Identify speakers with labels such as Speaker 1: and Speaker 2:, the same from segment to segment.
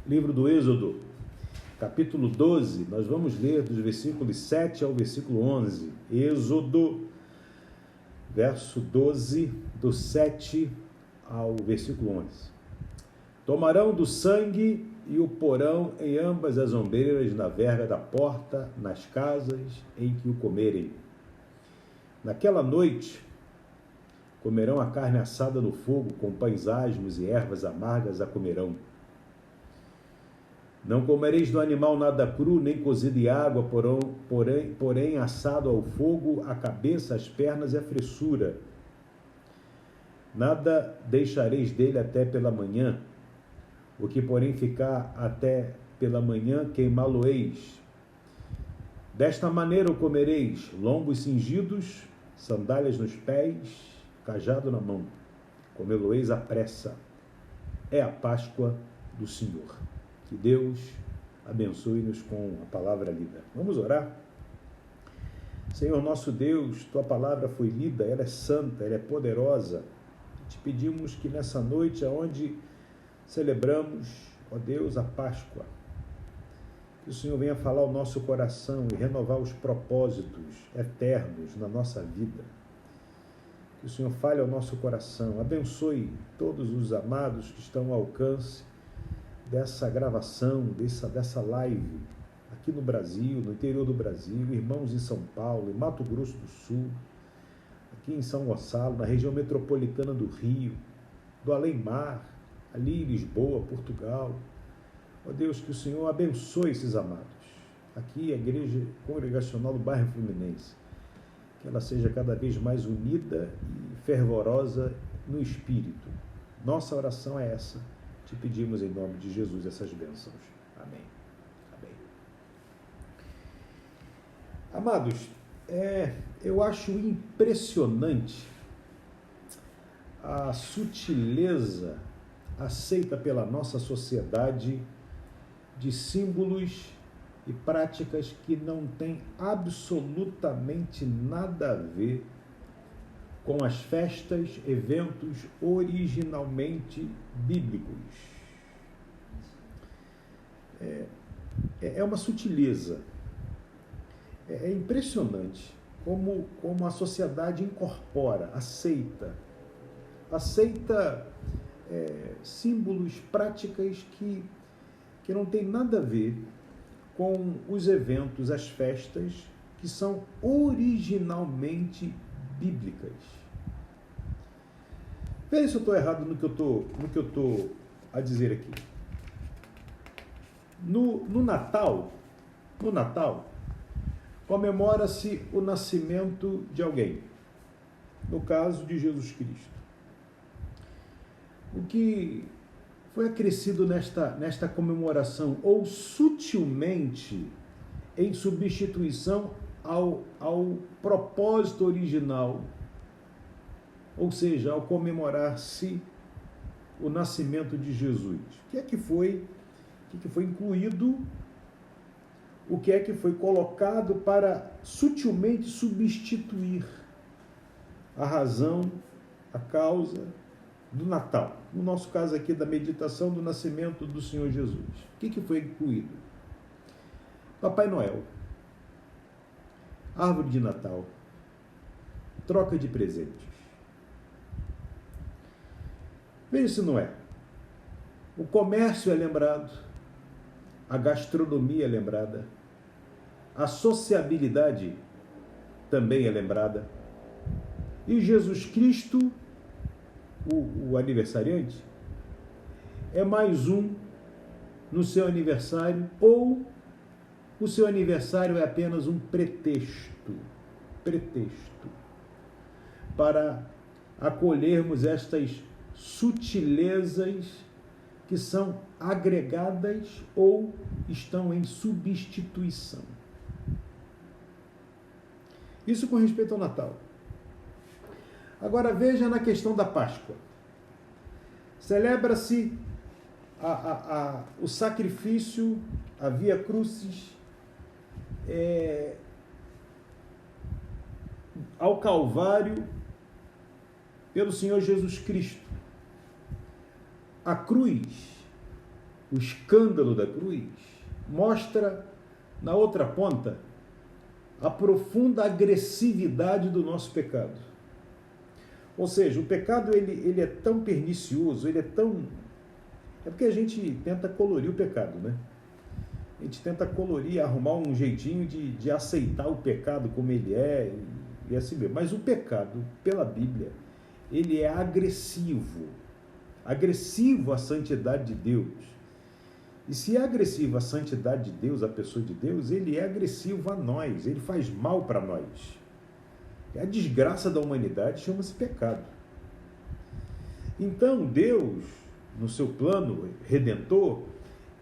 Speaker 1: Livro do Êxodo, capítulo 12, nós vamos ler dos versículos 7 ao versículo 11. Êxodo, verso 12, do 7 ao versículo 11. Tomarão do sangue e o porão em ambas as ombreiras, na verga da porta, nas casas em que o comerem. Naquela noite, comerão a carne assada no fogo, com pães asmos e ervas amargas a comerão. Não comereis do animal nada cru, nem cozido em água, porém assado ao fogo, a cabeça, as pernas e a fressura. Nada deixareis dele até pela manhã. O que, porém, ficar até pela manhã, queimá-lo-eis. Desta maneira o comereis: lombos cingidos, sandálias nos pés, cajado na mão. Comê-lo-eis à pressa. É a Páscoa do Senhor. Que Deus abençoe-nos com a palavra lida. Vamos orar? Senhor nosso Deus, Tua palavra foi lida, ela é santa, ela é poderosa. Te pedimos que nessa noite, onde celebramos, ó Deus, a Páscoa, que o Senhor venha falar ao nosso coração e renovar os propósitos eternos na nossa vida. Que o Senhor fale ao nosso coração, abençoe todos os amados que estão ao alcance dessa gravação, dessa live, aqui no Brasil, no interior do Brasil, irmãos em São Paulo, em Mato Grosso do Sul, aqui em São Gonçalo, na região metropolitana do Rio, do Além-Mar, ali em Lisboa, Portugal. Ó Deus, que o Senhor abençoe esses amados. Aqui a Igreja Congregacional do Bairro Fluminense, que ela seja cada vez mais unida e fervorosa no Espírito. Nossa oração é essa. Te pedimos em nome de Jesus essas bênçãos. Amém. Amém. Amados, eu acho impressionante a sutileza aceita pela nossa sociedade de símbolos e práticas que não têm absolutamente nada a ver com as festas, eventos originalmente bíblicos. É uma sutileza. É impressionante como a sociedade incorpora, aceita símbolos, práticas que não tem nada a ver com os eventos, as festas que são originalmente bíblicas. Veja se eu estou errado no que eu estou a dizer aqui. No Natal, comemora-se o nascimento de alguém, no caso de Jesus Cristo. O que foi acrescido nesta comemoração, ou sutilmente em substituição ao propósito original, ou seja, ao comemorar-se o nascimento de Jesus. O que é que foi incluído? O que é que foi colocado para sutilmente substituir a razão, a causa do Natal? No nosso caso aqui, da meditação do nascimento do Senhor Jesus. O que foi incluído? Papai Noel, árvore de Natal, troca de presentes. Veja se não é. O comércio é lembrado, a gastronomia é lembrada, a sociabilidade também é lembrada. E Jesus Cristo, o aniversariante, é mais um no seu aniversário, ou o seu aniversário é apenas um pretexto para acolhermos estas sutilezas que são agregadas ou estão em substituição. Isso com respeito ao Natal. Agora veja na questão da Páscoa. Celebra-se o sacrifício, a Via Crucis, ao Calvário pelo Senhor Jesus Cristo. A cruz o escândalo da cruz, mostra, na outra ponta, a profunda agressividade do nosso pecado. Ou seja, o pecado ele é tão pernicioso, ele é tão... É porque a gente tenta colorir o pecado, né? A gente tenta colorir, arrumar um jeitinho de aceitar o pecado como ele é, e assim mesmo. Mas o pecado, pela Bíblia, ele é agressivo à santidade de Deus. E se é agressivo à santidade de Deus, à pessoa de Deus, ele é agressivo a nós, ele faz mal para nós. A desgraça da humanidade chama-se pecado. Então, Deus, no seu plano redentor,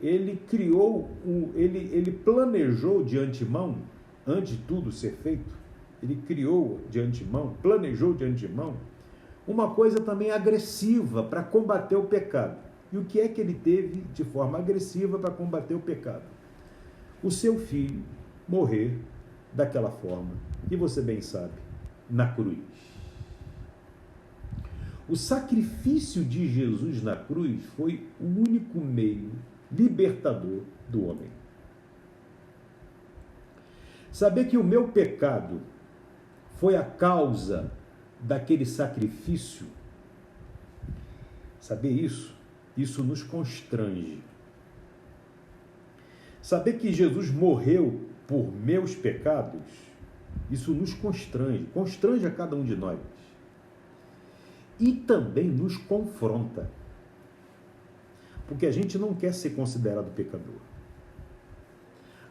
Speaker 1: ele criou, ele planejou de antemão, antes de tudo ser feito, ele criou de antemão, planejou de antemão, uma coisa também agressiva para combater o pecado. E o que é que ele teve de forma agressiva para combater o pecado? O seu filho morrer daquela forma, e você bem sabe, na cruz. O sacrifício de Jesus na cruz foi o único meio libertador do homem. Saber que o meu pecado foi a causa daquele sacrifício, saber isso nos constrange. Saber que Jesus morreu por meus pecados, isso nos constrange a cada um de nós. E também nos confronta. Porque a gente não quer ser considerado pecador.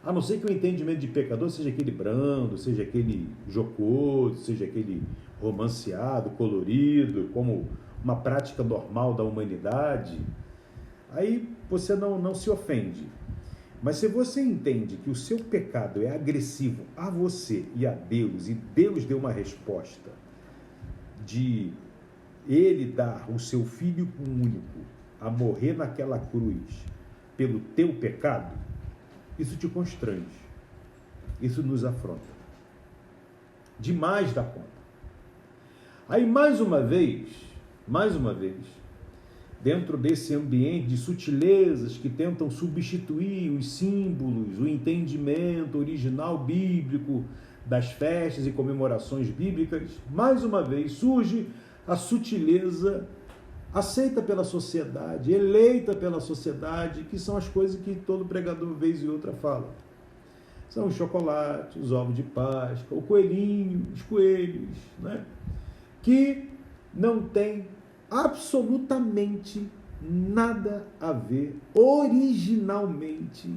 Speaker 1: A não ser que o entendimento de pecador seja aquele brando, seja aquele jocoso, seja aquele romanceado, colorido, como uma prática normal da humanidade. Aí você não se ofende. Mas se você entende que o seu pecado é agressivo a você e a Deus, e Deus deu uma resposta de ele dar o seu Filho único a morrer naquela cruz pelo teu pecado, isso te constrange, isso nos afronta. Demais da conta. Aí mais uma vez, dentro desse ambiente de sutilezas que tentam substituir os símbolos, o entendimento original bíblico das festas e comemorações bíblicas, mais uma vez surge a sutileza aceita pela sociedade, eleita pela sociedade, que são as coisas que todo pregador, vez e outra, fala. São os chocolates, os ovos de Páscoa, o coelhinho, os coelhos, né? Que não tem absolutamente nada a ver originalmente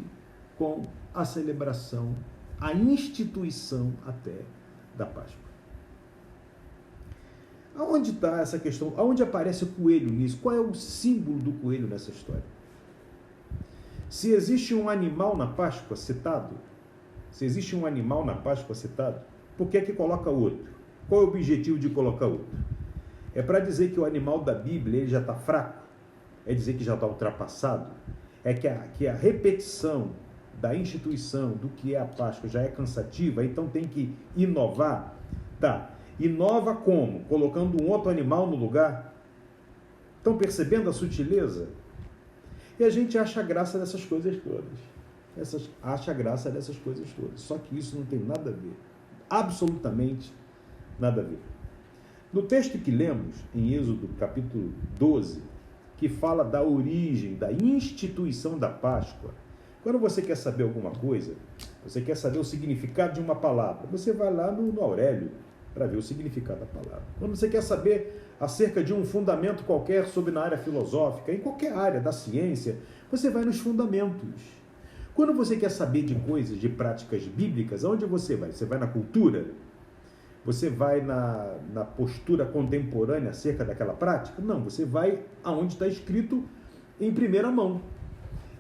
Speaker 1: com a celebração, a instituição até da Páscoa. Aonde está essa questão? Aonde aparece o coelho nisso? Qual é o símbolo do coelho nessa história? Se existe um animal na Páscoa citado, por que coloca outro? Qual é o objetivo de colocar outro? É para dizer que o animal da Bíblia ele já está fraco? É dizer que já está ultrapassado? É que a repetição da instituição do que é a Páscoa já é cansativa, então tem que inovar? Tá. Inova como? Colocando um outro animal no lugar? Estão percebendo a sutileza? E a gente acha graça dessas coisas todas. Acha graça dessas coisas todas. Só que isso não tem nada a ver. Absolutamente nada a ver. No texto que lemos, em Êxodo capítulo 12, que fala da origem, da instituição da Páscoa, quando você quer saber alguma coisa, você quer saber o significado de uma palavra, você vai lá no Aurélio, para ver o significado da palavra. Quando você quer saber acerca de um fundamento qualquer sobre na área filosófica, em qualquer área da ciência, você vai nos fundamentos. Quando você quer saber de coisas, de práticas bíblicas, aonde você vai? Você vai na cultura? Você vai na postura contemporânea acerca daquela prática? Não, você vai aonde está escrito em primeira mão.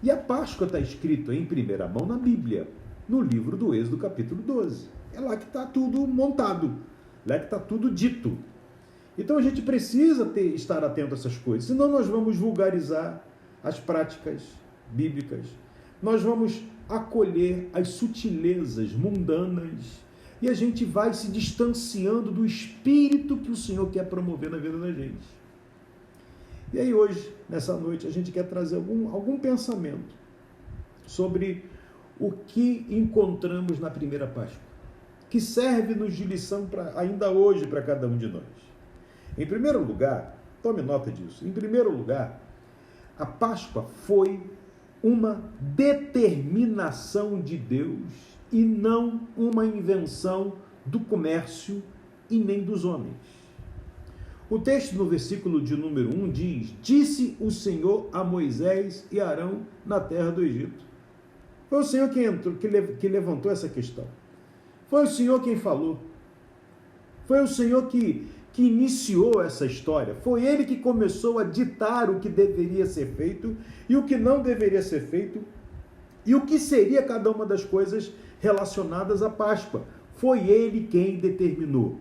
Speaker 1: E a Páscoa está escrito em primeira mão na Bíblia, no livro do Êxodo capítulo 12. É lá que está tudo montado. Lá que está tudo dito. Então a gente precisa estar atento a essas coisas, senão nós vamos vulgarizar as práticas bíblicas, nós vamos acolher as sutilezas mundanas e a gente vai se distanciando do espírito que o Senhor quer promover na vida da gente. E aí hoje, nessa noite, a gente quer trazer algum pensamento sobre o que encontramos na primeira Páscoa, que serve-nos de lição ainda hoje para cada um de nós. Em primeiro lugar, tome nota disso, em primeiro lugar, a Páscoa foi uma determinação de Deus e não uma invenção do comércio e nem dos homens. O texto no versículo de número 1 diz: disse o Senhor a Moisés e Arão na terra do Egito. Foi o Senhor que levantou essa questão. Foi o Senhor quem falou. Foi o Senhor que iniciou essa história. Foi Ele que começou a ditar o que deveria ser feito e o que não deveria ser feito e o que seria cada uma das coisas relacionadas à Páscoa. Foi Ele quem determinou.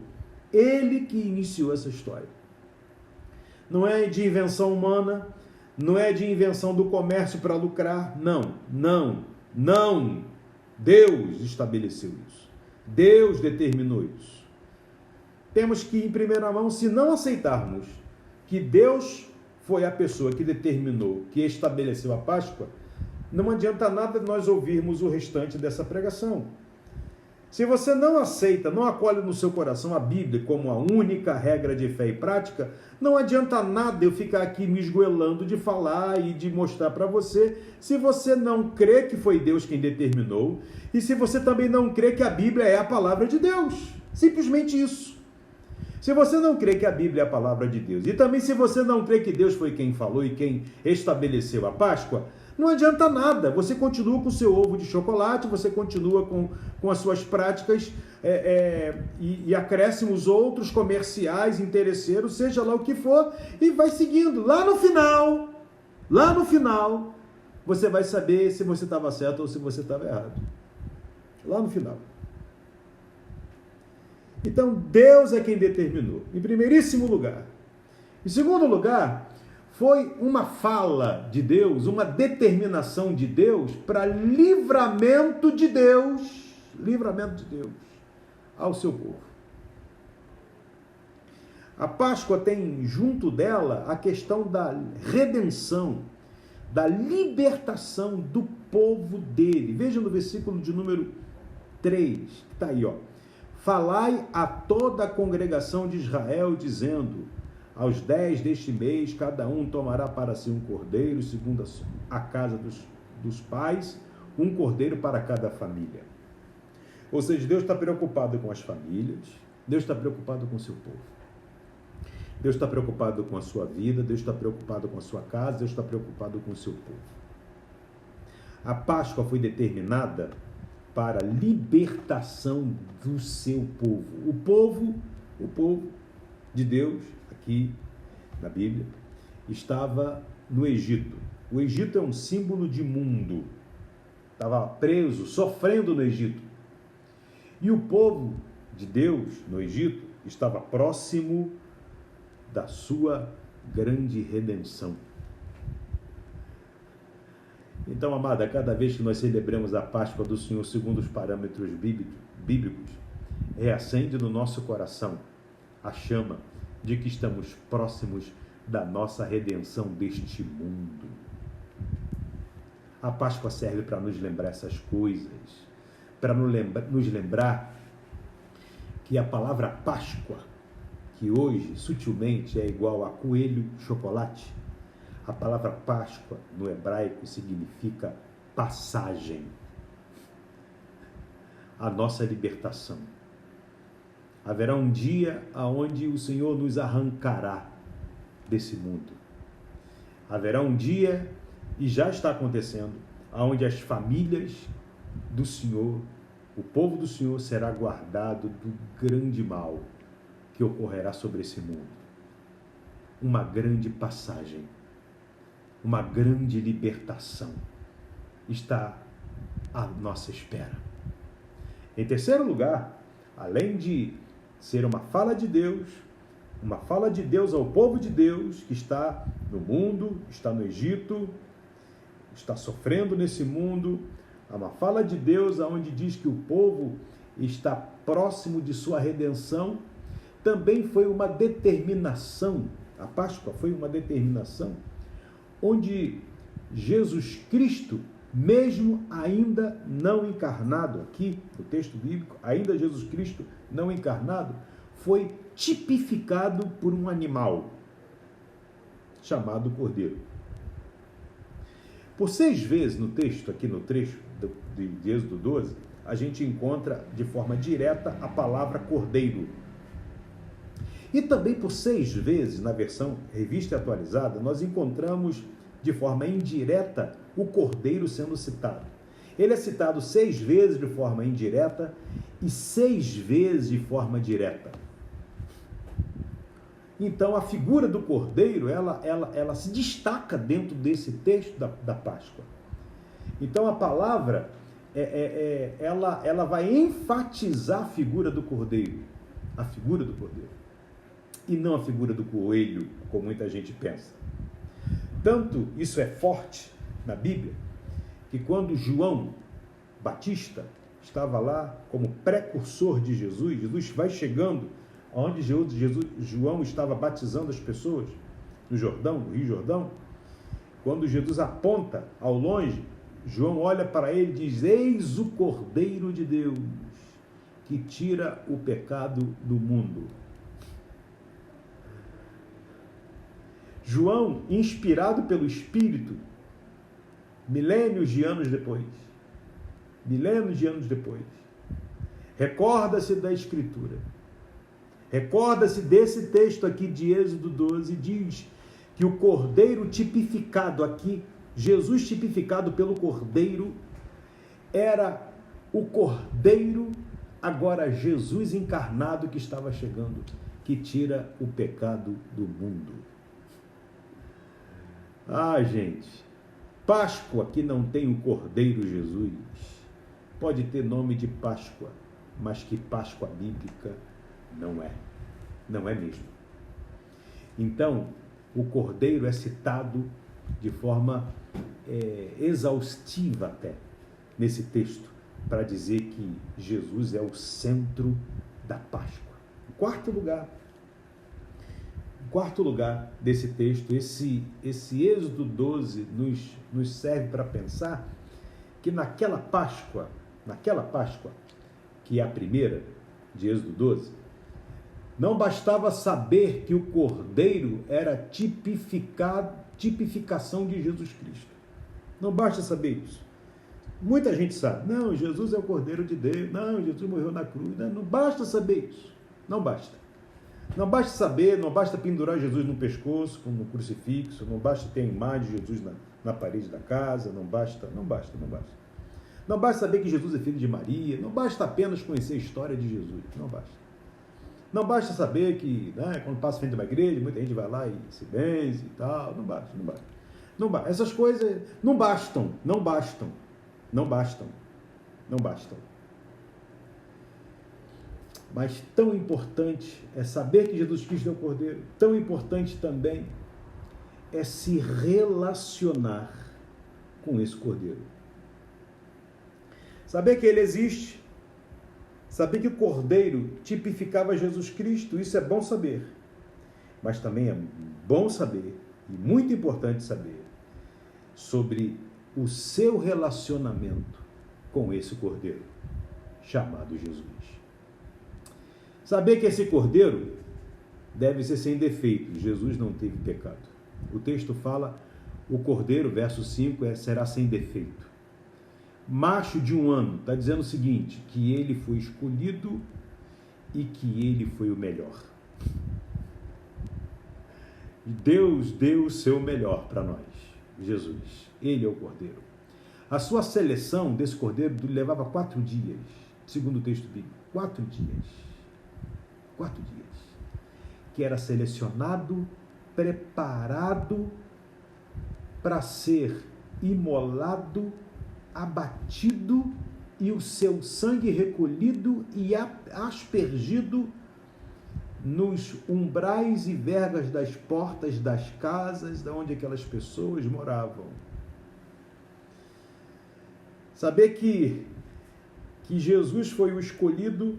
Speaker 1: Ele que iniciou essa história. Não é de invenção humana, não é de invenção do comércio para lucrar. Não. Deus estabeleceu isso. Deus determinou isso. Temos que, em primeira mão, se não aceitarmos que Deus foi a pessoa que determinou, que estabeleceu a Páscoa, não adianta nada nós ouvirmos o restante dessa pregação. Se você não aceita, não acolhe no seu coração a Bíblia como a única regra de fé e prática, não adianta nada eu ficar aqui me esgoelando de falar e de mostrar para você, se você não crê que foi Deus quem determinou, e se você também não crê que a Bíblia é a palavra de Deus. Simplesmente isso. Se você não crê que a Bíblia é a palavra de Deus, e também se você não crê que Deus foi quem falou e quem estabeleceu a Páscoa, não adianta nada, você continua com o seu ovo de chocolate, você continua com as suas práticas e acréscimos outros comerciais, interesseiros, seja lá o que for, e vai seguindo. Lá no final, você vai saber se você estava certo ou se você estava errado. Lá no final. Então, Deus é quem determinou, em primeiríssimo lugar. Em segundo lugar, foi uma fala de Deus, uma determinação de Deus para livramento de Deus ao seu povo. A Páscoa tem junto dela a questão da redenção, da libertação do povo dele. Veja no versículo de número 3, que está aí, ó. Falai a toda a congregação de Israel, dizendo: aos 10 deste mês, cada um tomará para si um cordeiro, segundo a casa dos pais, um cordeiro para cada família. Ou seja, Deus está preocupado com as famílias, Deus está preocupado com o seu povo. Deus está preocupado com a sua vida, Deus está preocupado com a sua casa, Deus está preocupado com o seu povo. A Páscoa foi determinada para a libertação do seu povo. O povo de Deus, aqui na Bíblia, estava no Egito. O Egito é um símbolo de mundo. Estava preso, sofrendo no Egito. E o povo de Deus no Egito estava próximo da sua grande redenção. Então, amada, cada vez que nós celebramos a Páscoa do Senhor segundo os parâmetros bíblicos, reacende no nosso coração a chama de que estamos próximos da nossa redenção deste mundo. A Páscoa serve para nos lembrar essas coisas, para nos lembrar que a palavra Páscoa, que hoje sutilmente é igual a coelho chocolate, a palavra Páscoa no hebraico significa passagem, a nossa libertação. Haverá um dia onde o Senhor nos arrancará desse mundo. Haverá um dia, e já está acontecendo, onde as famílias do Senhor, o povo do Senhor será guardado do grande mal que ocorrerá sobre esse mundo. Uma grande passagem, uma grande libertação está à nossa espera. Em terceiro lugar, além de ser uma fala de Deus ao povo de Deus que está no mundo, está no Egito, está sofrendo nesse mundo, há uma fala de Deus onde diz que o povo está próximo de sua redenção, também foi uma determinação A Páscoa foi uma determinação onde Jesus Cristo, mesmo ainda não encarnado, aqui no texto bíblico, ainda Jesus Cristo não encarnado, foi tipificado por um animal chamado cordeiro. Por 6 vezes no texto, aqui no trecho de Êxodo 12, a gente encontra de forma direta a palavra cordeiro. E também por 6 vezes, na versão revista e atualizada, nós encontramos de forma indireta o cordeiro sendo citado. Ele é citado 6 vezes de forma indireta e 6 vezes de forma direta. Então, a figura do cordeiro, ela se destaca dentro desse texto da Páscoa. Então, a palavra, ela vai enfatizar a figura do cordeiro. A figura do cordeiro. E não a figura do coelho, como muita gente pensa. Tanto isso é forte na Bíblia, que quando João Batista estava lá como precursor de Jesus, Jesus vai chegando onde João estava batizando as pessoas, no Jordão, no Rio Jordão. Quando Jesus aponta ao longe, João olha para ele e diz: eis o Cordeiro de Deus, que tira o pecado do mundo. João, inspirado pelo Espírito, milênios de anos depois, recorda-se da Escritura, recorda-se desse texto aqui de Êxodo 12, diz que o Cordeiro tipificado aqui, Jesus tipificado pelo Cordeiro, era o Cordeiro, agora Jesus encarnado que estava chegando, que tira o pecado do mundo. Ah, gente, Páscoa que não tem o Cordeiro Jesus, pode ter nome de Páscoa, mas que Páscoa bíblica não é mesmo. Então, o Cordeiro é citado de forma exaustiva até nesse texto, para dizer que Jesus é o centro da Páscoa. Em quarto lugar desse texto, esse Êxodo 12 nos serve para pensar que naquela Páscoa, que é a primeira de Êxodo 12, não bastava saber que o Cordeiro era tipificação de Jesus Cristo. Não basta saber isso. Muita gente sabe, não, Jesus é o Cordeiro de Deus, não, Jesus morreu na cruz, não basta saber isso, não basta. Não basta saber, não basta pendurar Jesus no pescoço, como no crucifixo, não basta ter a imagem de Jesus na parede da casa, não basta. Não basta saber que Jesus é filho de Maria, não basta apenas conhecer a história de Jesus, não basta. Não basta saber que, quando passa frente a uma igreja, muita gente vai lá e se benze e tal, não basta. Essas coisas não bastam. Mas tão importante é saber que Jesus Cristo é o Cordeiro, tão importante também é se relacionar com esse Cordeiro. Saber que ele existe, saber que o Cordeiro tipificava Jesus Cristo, isso é bom saber. Mas também é bom saber, e muito importante saber, sobre o seu relacionamento com esse Cordeiro, chamado Jesus. Saber que esse Cordeiro deve ser sem defeito. Jesus não teve pecado. O texto fala, o Cordeiro, verso 5, será sem defeito. Macho de 1 ano, está dizendo o seguinte, que ele foi escolhido e que ele foi o melhor. Deus deu o seu melhor para nós, Jesus. Ele é o Cordeiro. A sua seleção desse Cordeiro levava 4 dias, segundo o texto bíblico. 4 dias. Que era selecionado, preparado para ser imolado, abatido e o seu sangue recolhido e aspergido nos umbrais e vergas das portas das casas onde aquelas pessoas moravam. Saber que Jesus foi o escolhido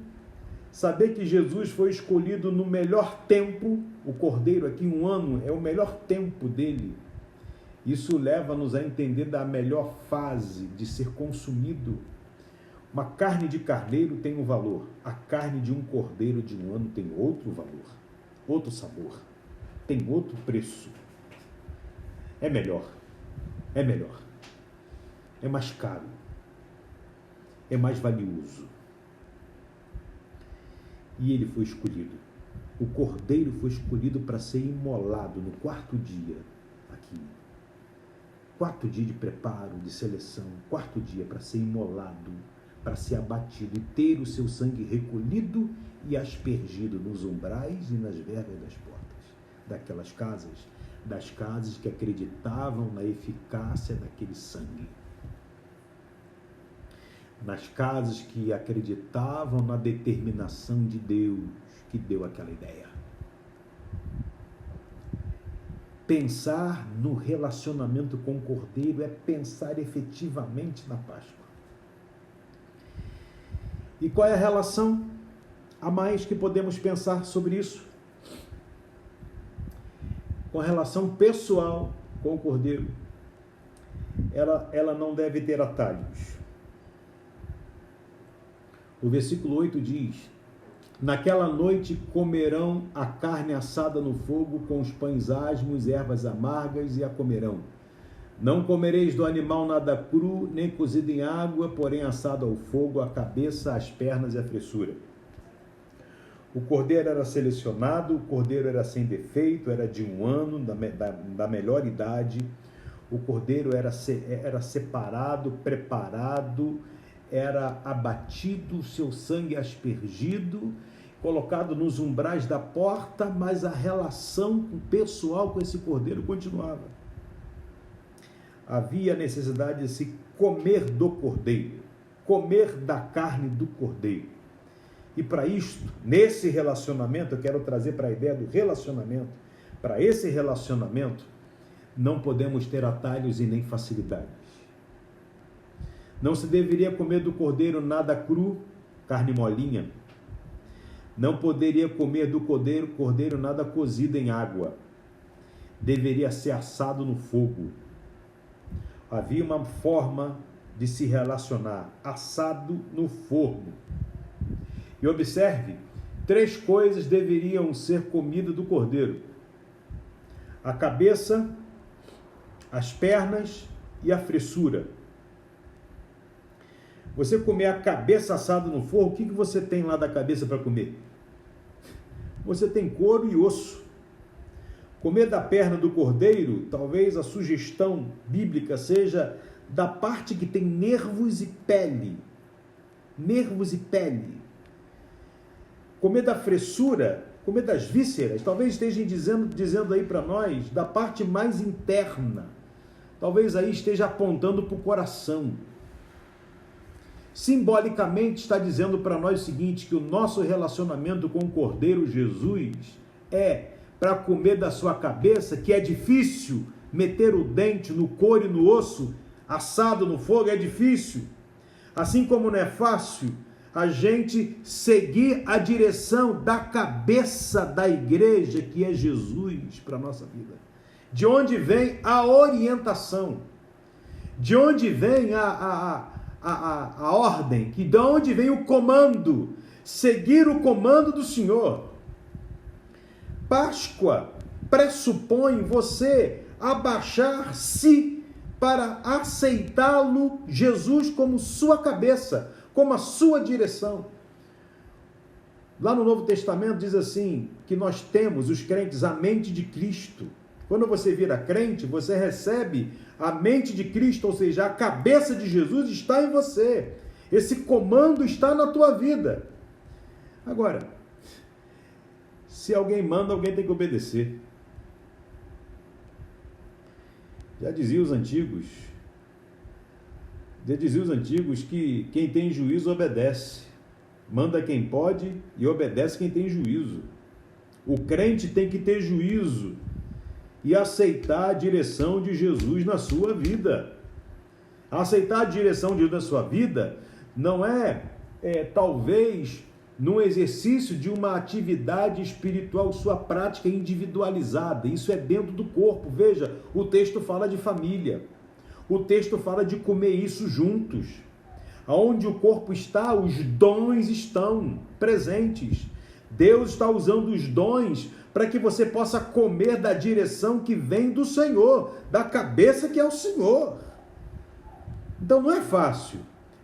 Speaker 1: Saber que Jesus foi escolhido no melhor tempo, o cordeiro aqui, 1 ano, é o melhor tempo dele. Isso leva-nos a entender da melhor fase de ser consumido. Uma carne de carneiro tem um valor, a carne de um cordeiro de 1 ano tem outro valor, outro sabor, tem outro preço. É melhor, é mais caro, é mais valioso. E ele foi escolhido. O cordeiro foi escolhido para ser imolado no 4º dia aqui. 4 dias de preparo, de seleção, 4 dias para ser imolado, para ser abatido e ter o seu sangue recolhido e aspergido nos umbrais e nas vergas das portas daquelas casas, das casas que acreditavam na eficácia daquele sangue. Nas casas que acreditavam na determinação de Deus que deu aquela ideia. Pensar no relacionamento com o Cordeiro é pensar efetivamente na Páscoa. E qual é a relação a mais que podemos pensar sobre isso? Com a relação pessoal com o Cordeiro, ela não deve ter atalhos. O versículo 8 diz: naquela noite comerão a carne assada no fogo com os pães asmos, ervas amargas, e a comerão. Não comereis do animal nada cru, nem cozido em água, porém assado ao fogo, a cabeça, as pernas e a fressura. O cordeiro era selecionado, o cordeiro era sem defeito, era de 1 ano, da melhor idade. O cordeiro era separado, preparado, era abatido, o seu sangue aspergido, colocado nos umbrais da porta, mas a relação pessoal com esse cordeiro continuava. Havia necessidade de se comer do cordeiro, comer da carne do cordeiro. E para isto, nesse relacionamento, eu quero trazer para a ideia do relacionamento, para esse relacionamento, não podemos ter atalhos e nem facilidades. Não se deveria comer do cordeiro nada cru, carne molinha. Não poderia comer do cordeiro nada cozido em água. Deveria ser assado no fogo. Havia uma forma de se relacionar, assado no forno. E observe, 3 coisas deveriam ser comidas do cordeiro: a cabeça, as pernas e a fressura. Você comer a cabeça assada no forno, o que você tem lá da cabeça para comer? Você tem couro e osso. Comer da perna do cordeiro, talvez a sugestão bíblica seja da parte que tem nervos e pele. Nervos e pele. Comer da fressura, comer das vísceras, talvez estejam dizendo aí para nós da parte mais interna. Talvez aí esteja apontando para o coração. Simbolicamente está dizendo para nós o seguinte, que o nosso relacionamento com o Cordeiro Jesus é para comer da sua cabeça, que é difícil meter o dente no couro e no osso, assado no fogo é difícil. Assim como não é fácil a gente seguir a direção da cabeça da igreja, que é Jesus, para a nossa vida. De onde vem a orientação, de onde vem a ordem, que de onde vem o comando, seguir o comando do Senhor. Páscoa pressupõe você abaixar-se para aceitá-lo, Jesus, como sua cabeça, como a sua direção. Lá no Novo Testamento diz assim, que nós temos, os crentes, a mente de Cristo. Quando você vira crente, você recebe a mente de Cristo, ou seja, a cabeça de Jesus está em você. Esse comando está na tua vida. Agora, se alguém manda, alguém tem que obedecer. Já diziam os antigos que quem tem juízo obedece. Manda quem pode e obedece quem tem juízo. O crente tem que ter juízo e aceitar a direção de Jesus na sua vida. Aceitar a direção de Jesus na sua vida não é talvez num exercício de uma atividade espiritual, sua prática individualizada. Isso é dentro do corpo. Veja, o texto fala de família. O texto fala de comer isso juntos. Aonde o corpo está, os dons estão presentes. Deus está usando os dons para que você possa comer da direção que vem do Senhor, da cabeça que é o Senhor. Então não é fácil.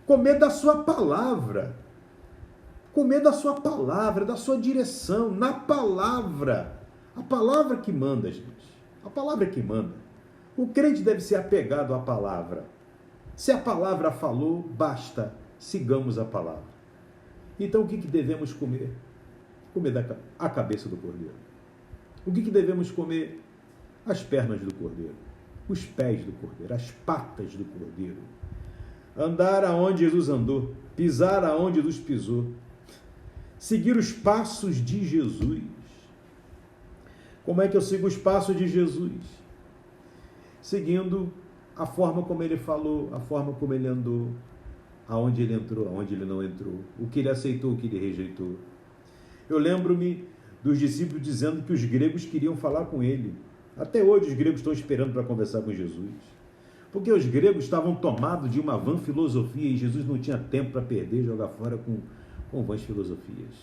Speaker 1: Comer da sua palavra. Comer da sua palavra, da sua direção, na palavra. A palavra que manda, gente. A palavra que manda. O crente deve ser apegado à palavra. Se a palavra falou, basta, sigamos a palavra. Então o que devemos comer? Comer a cabeça do cordeiro. O que devemos comer? As pernas do cordeiro, os pés do cordeiro, as patas do cordeiro. Andar aonde Jesus andou, pisar aonde Jesus pisou. Seguir os passos de Jesus. Como é que eu sigo os passos de Jesus? Seguindo a forma como ele falou, a forma como ele andou, aonde ele entrou, aonde ele não entrou, o que ele aceitou, o que ele rejeitou. Eu lembro-me dos discípulos dizendo que os gregos queriam falar com ele. Até hoje os gregos estão esperando para conversar com Jesus. Porque os gregos estavam tomados de uma vã filosofia e Jesus não tinha tempo para perder e jogar fora com vãs filosofias.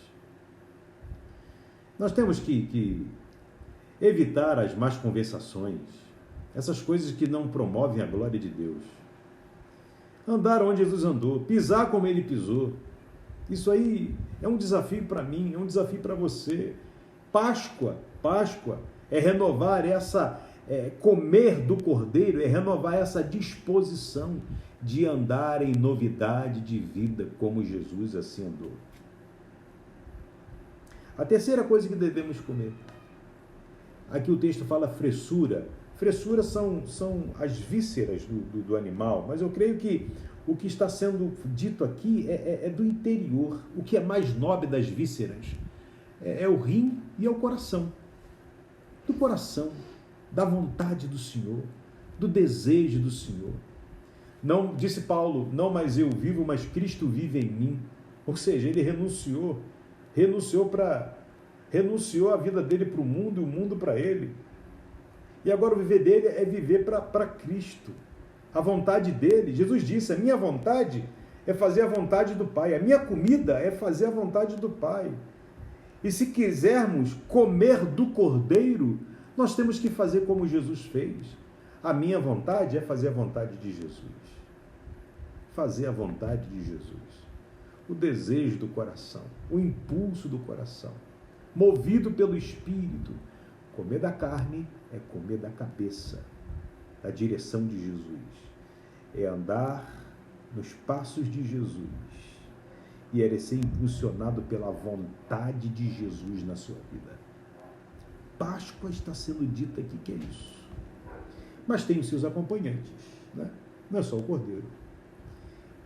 Speaker 1: Nós temos que evitar as más conversações, essas coisas que não promovem a glória de Deus. Andar onde Jesus andou, pisar como ele pisou. Isso aí é um desafio para mim, é um desafio para você. Páscoa é renovar comer do cordeiro, é renovar essa disposição de andar em novidade de vida, como Jesus assim andou. A terceira coisa que devemos comer. Aqui o texto fala fressura. Fressura são as vísceras do animal, mas eu creio que o que está sendo dito aqui é do interior. O que é mais nobre das vísceras é o rim e é o coração. Do coração, da vontade do Senhor, do desejo do Senhor. Não, disse Paulo, não mais eu vivo, mas Cristo vive em mim. Ou seja, ele renunciou a vida dele para o mundo e o mundo para ele. E agora o viver dele é viver para Cristo. A vontade dele, Jesus disse, a minha vontade é fazer a vontade do Pai. A minha comida é fazer a vontade do Pai. E se quisermos comer do Cordeiro, nós temos que fazer como Jesus fez. A minha vontade é fazer a vontade de Jesus. Fazer a vontade de Jesus. O desejo do coração, o impulso do coração, movido pelo Espírito. Comer da carne é comer da cabeça, da direção de Jesus. É andar nos passos de Jesus e é ser impulsionado pela vontade de Jesus na sua vida. Páscoa está sendo dita aqui que é isso. Mas tem os seus acompanhantes, né? Não é só o cordeiro.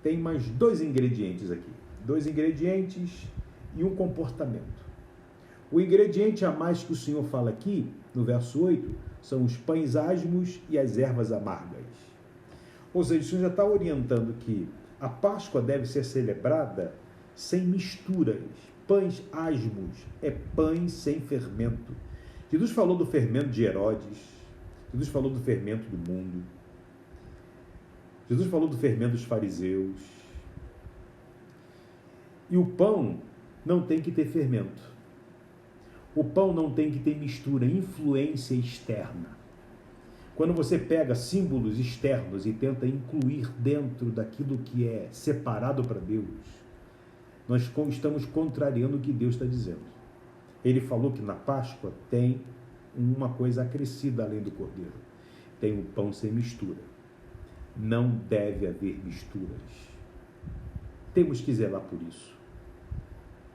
Speaker 1: Tem mais 2 ingredientes aqui. 2 ingredientes e um comportamento. O ingrediente a mais que o Senhor fala aqui, no verso 8, são os pães asmos e as ervas amargas. Ou seja, o Senhor já está orientando que a Páscoa deve ser celebrada sem misturas. Pães asmos é pães sem fermento. Jesus falou do fermento de Herodes. Jesus falou do fermento do mundo. Jesus falou do fermento dos fariseus. E o pão não tem que ter fermento. O pão não tem que ter mistura, influência externa. Quando você pega símbolos externos e tenta incluir dentro daquilo que é separado para Deus, nós estamos contrariando o que Deus está dizendo. Ele falou que na Páscoa tem uma coisa acrescida além do cordeiro. Tem o pão sem mistura. Não deve haver misturas. Temos que zelar por isso.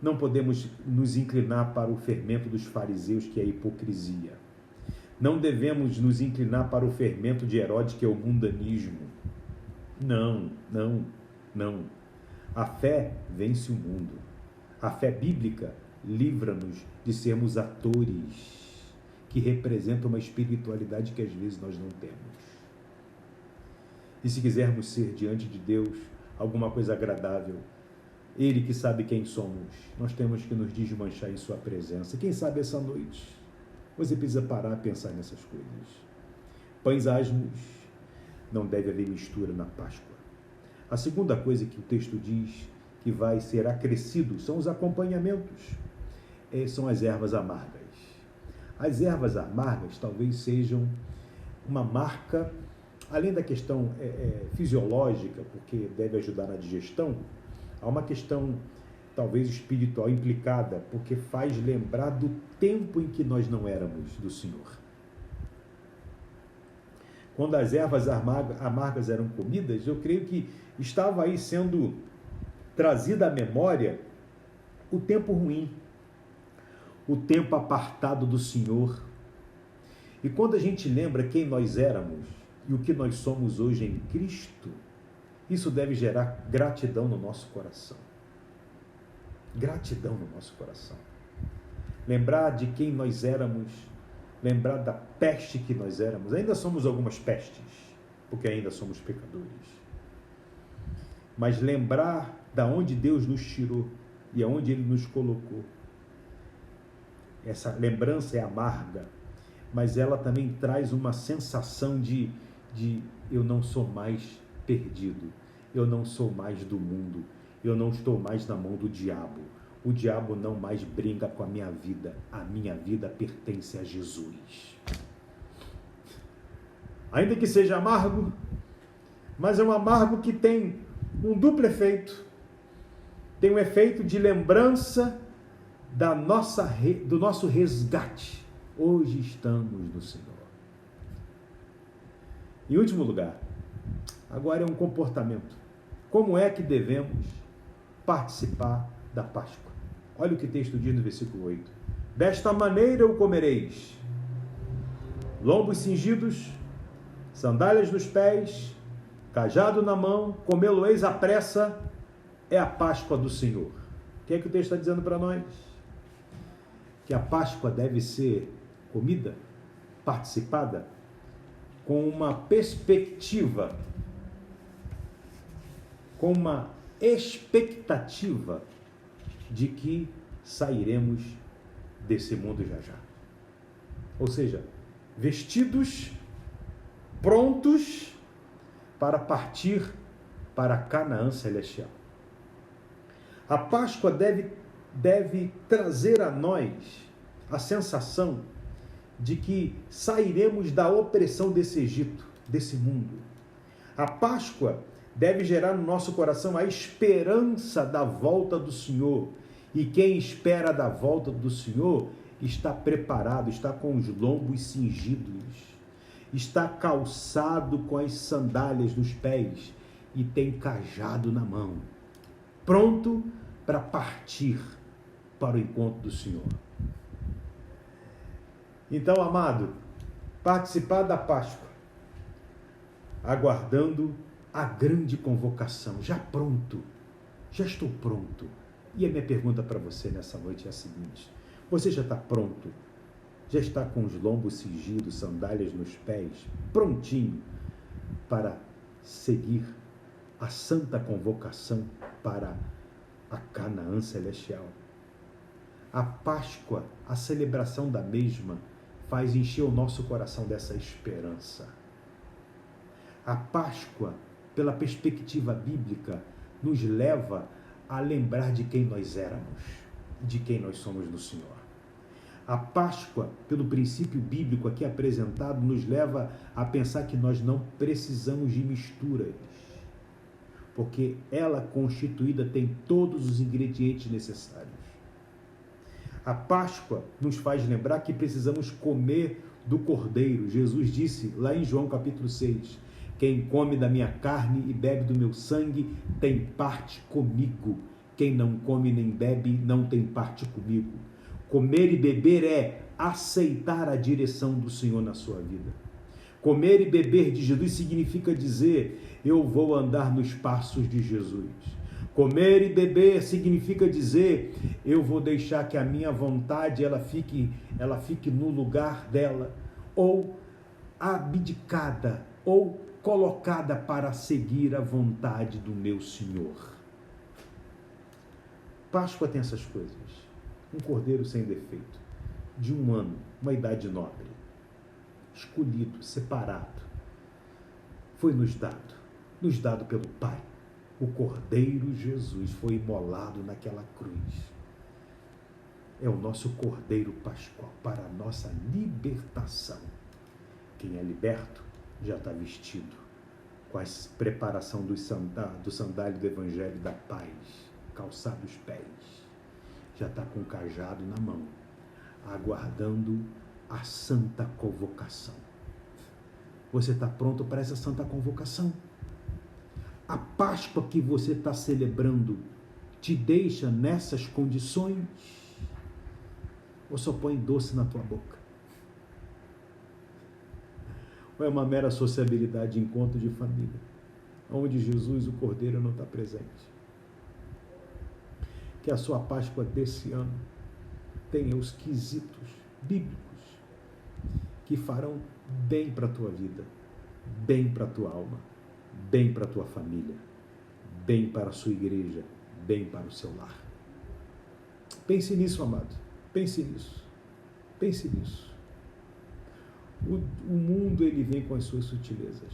Speaker 1: Não podemos nos inclinar para o fermento dos fariseus, que é a hipocrisia. Não devemos nos inclinar para o fermento de Herodes, que é o mundanismo. Não. A fé vence o mundo. A fé bíblica livra-nos de sermos atores que representam uma espiritualidade que às vezes nós não temos. E se quisermos ser diante de Deus alguma coisa agradável, Ele que sabe quem somos. Nós temos que nos desmanchar em sua presença. Quem sabe essa noite você precisa parar a pensar nessas coisas. Pães asmos, não deve haver mistura na Páscoa. A segunda coisa que o texto diz que vai ser acrescido são os acompanhamentos. São as ervas amargas. As ervas amargas talvez sejam uma marca, além da questão fisiológica, porque deve ajudar na digestão, há uma questão talvez espiritual implicada, porque faz lembrar do tempo em que nós não éramos do Senhor. Quando as ervas amargas eram comidas, eu creio que estava aí sendo trazida à memória o tempo ruim, o tempo apartado do Senhor. E quando a gente lembra quem nós éramos e o que nós somos hoje em Cristo, isso deve gerar gratidão no nosso coração. Gratidão no nosso coração. Lembrar de quem nós éramos, lembrar da peste que nós éramos. Ainda somos algumas pestes, porque ainda somos pecadores. Mas lembrar da onde Deus nos tirou e aonde Ele nos colocou. Essa lembrança é amarga, mas ela também traz uma sensação de eu não sou mais perdido, eu não sou mais do mundo, eu não estou mais na mão do diabo. O diabo não mais brinca com a minha vida pertence a Jesus. Ainda que seja amargo, mas é um amargo que tem um duplo efeito. Tem um efeito de lembrança do nosso resgate. Hoje estamos no Senhor. Em último lugar, agora é um comportamento. Como é que devemos participar da Páscoa? Olha o que o texto diz no versículo 8. Desta maneira o comereis: lombos cingidos, sandálias nos pés, cajado na mão, comê-lo-eis à pressa, é a Páscoa do Senhor. O que é que o texto está dizendo para nós? Que a Páscoa deve ser comida, participada, com uma perspectiva, com uma expectativa de que sairemos desse mundo já já. Ou seja, vestidos, prontos para partir para Canaã celestial. A Páscoa deve trazer a nós a sensação de que sairemos da opressão desse Egito, desse mundo. A Páscoa deve gerar no nosso coração a esperança da volta do Senhor. E quem espera da volta do Senhor está preparado, está com os lombos cingidos, está calçado com as sandálias nos pés e tem cajado na mão, pronto para partir para o encontro do Senhor. Então, amado, participar da Páscoa, aguardando a grande convocação, já pronto, já estou pronto. E a minha pergunta para você nessa noite é a seguinte: você já está pronto? Já está com os lombos cingidos, sandálias nos pés, prontinho para seguir a santa convocação para a Canaã celestial? A Páscoa, a celebração da mesma, faz encher o nosso coração dessa esperança. A Páscoa, pela perspectiva bíblica, nos leva a lembrar de quem nós éramos, de quem nós somos no Senhor. A Páscoa, pelo princípio bíblico aqui apresentado, nos leva a pensar que nós não precisamos de misturas, porque ela constituída tem todos os ingredientes necessários. A Páscoa nos faz lembrar que precisamos comer do Cordeiro. Jesus disse lá em João capítulo 6, quem come da minha carne e bebe do meu sangue tem parte comigo. Quem não come nem bebe não tem parte comigo. Comer e beber é aceitar a direção do Senhor na sua vida. Comer e beber de Jesus significa dizer, eu vou andar nos passos de Jesus. Comer e beber significa dizer, eu vou deixar que a minha vontade ela fique no lugar dela, ou abdicada, ou colocada para seguir a vontade do meu Senhor. Páscoa tem essas coisas. Um cordeiro sem defeito, de 1 ano, uma idade nobre, escolhido, separado, foi nos dado pelo Pai. O Cordeiro Jesus foi imolado naquela cruz. É o nosso Cordeiro Pascual para a nossa libertação. Quem é liberto já está vestido com a preparação do sandália do Evangelho da Paz, calçado os pés. Já está com o cajado na mão, aguardando a santa convocação. Você está pronto para essa santa convocação? A Páscoa que você está celebrando te deixa nessas condições? Ou só põe doce na tua boca? Ou é uma mera sociabilidade, encontro de família, onde Jesus, o Cordeiro, não está presente? Que a sua Páscoa desse ano tenha os quesitos bíblicos que farão bem para a tua vida, bem para a tua alma, bem para a tua família, bem para a sua igreja, bem para o seu lar. Pense nisso, amado. Pense nisso. Pense nisso. O mundo, ele vem com as suas sutilezas,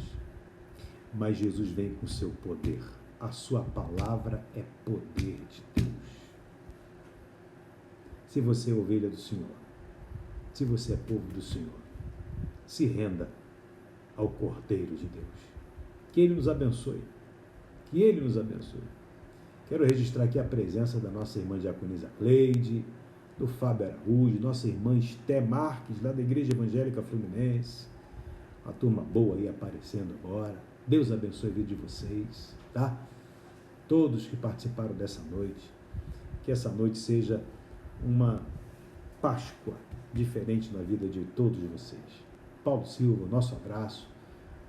Speaker 1: mas Jesus vem com o seu poder. A sua palavra é poder de Deus. Se você é ovelha do Senhor, se você é povo do Senhor, se renda ao Cordeiro de Deus. Que Ele nos abençoe. Que Ele nos abençoe. Quero registrar aqui a presença da nossa irmã diaconisa Cleide, do Fábio Araújo, nossa irmã Esté Marques, lá da Igreja Evangélica Fluminense. Uma turma boa aí aparecendo agora. Deus abençoe a vida de vocês, tá? Todos que participaram dessa noite. Que essa noite seja uma Páscoa diferente na vida de todos vocês. Paulo Silva, nosso abraço.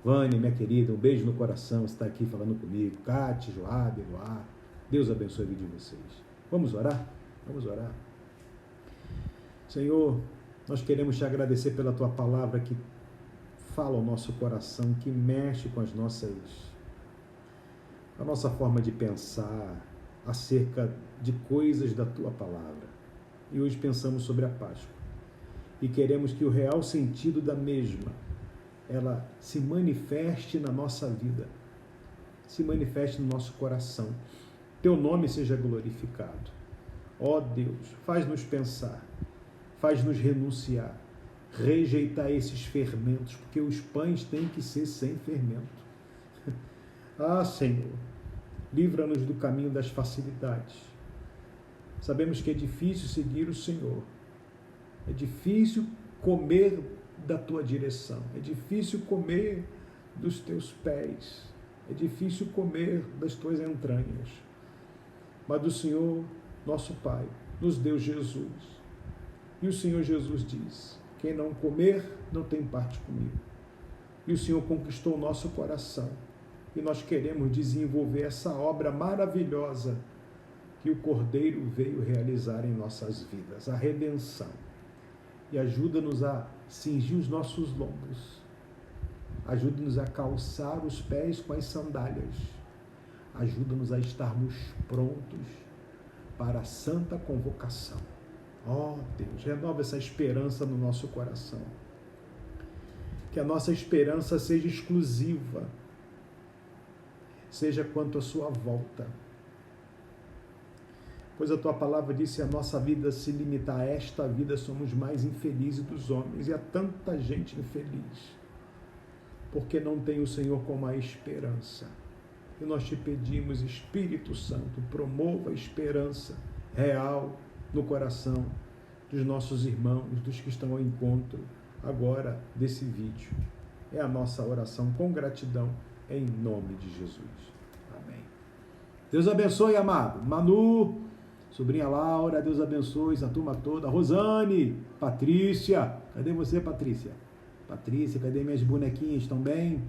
Speaker 1: Vânia, minha querida, um beijo no coração, está aqui falando comigo. Cátia, Joab, Eloá. Deus abençoe a vida de vocês. Vamos orar? Vamos orar. Senhor, nós queremos te agradecer pela tua palavra que fala ao nosso coração, que mexe com a nossa forma de pensar acerca de coisas da tua palavra. E hoje pensamos sobre a Páscoa. E queremos que o real sentido da mesma, ela se manifeste na nossa vida, se manifeste no nosso coração. Teu nome seja glorificado. Ó Deus, faz-nos pensar, faz-nos renunciar, rejeitar esses fermentos, porque os pães têm que ser sem fermento. Ah, Senhor, livra-nos do caminho das facilidades. Sabemos que é difícil seguir o Senhor, é difícil comer da tua direção, é difícil comer dos teus pés, é difícil comer das tuas entranhas, mas do Senhor, nosso Pai, nos deu Jesus, e o Senhor Jesus diz: quem não comer não tem parte comigo. E o Senhor conquistou o nosso coração, e nós queremos desenvolver essa obra maravilhosa que o Cordeiro veio realizar em nossas vidas, a redenção. E ajuda-nos a cingir os nossos lombos, ajuda-nos a calçar os pés com as sandálias, ajuda-nos a estarmos prontos para a santa convocação. Ó Deus, renova essa esperança no nosso coração, que a nossa esperança seja exclusiva, seja quanto à sua volta. Pois a tua palavra diz: se a nossa vida se limitar a esta vida, somos mais infelizes dos homens. E há tanta gente infeliz, porque não tem o Senhor como a esperança. E nós te pedimos, Espírito Santo, promova a esperança real no coração dos nossos irmãos, dos que estão ao encontro agora desse vídeo. É a nossa oração com gratidão, em nome de Jesus. Amém. Deus abençoe, amado. Manu, sobrinha Laura, Deus abençoe a turma toda. Rosane, Patrícia, cadê você, Patrícia? Patrícia, cadê minhas bonequinhas? Estão bem?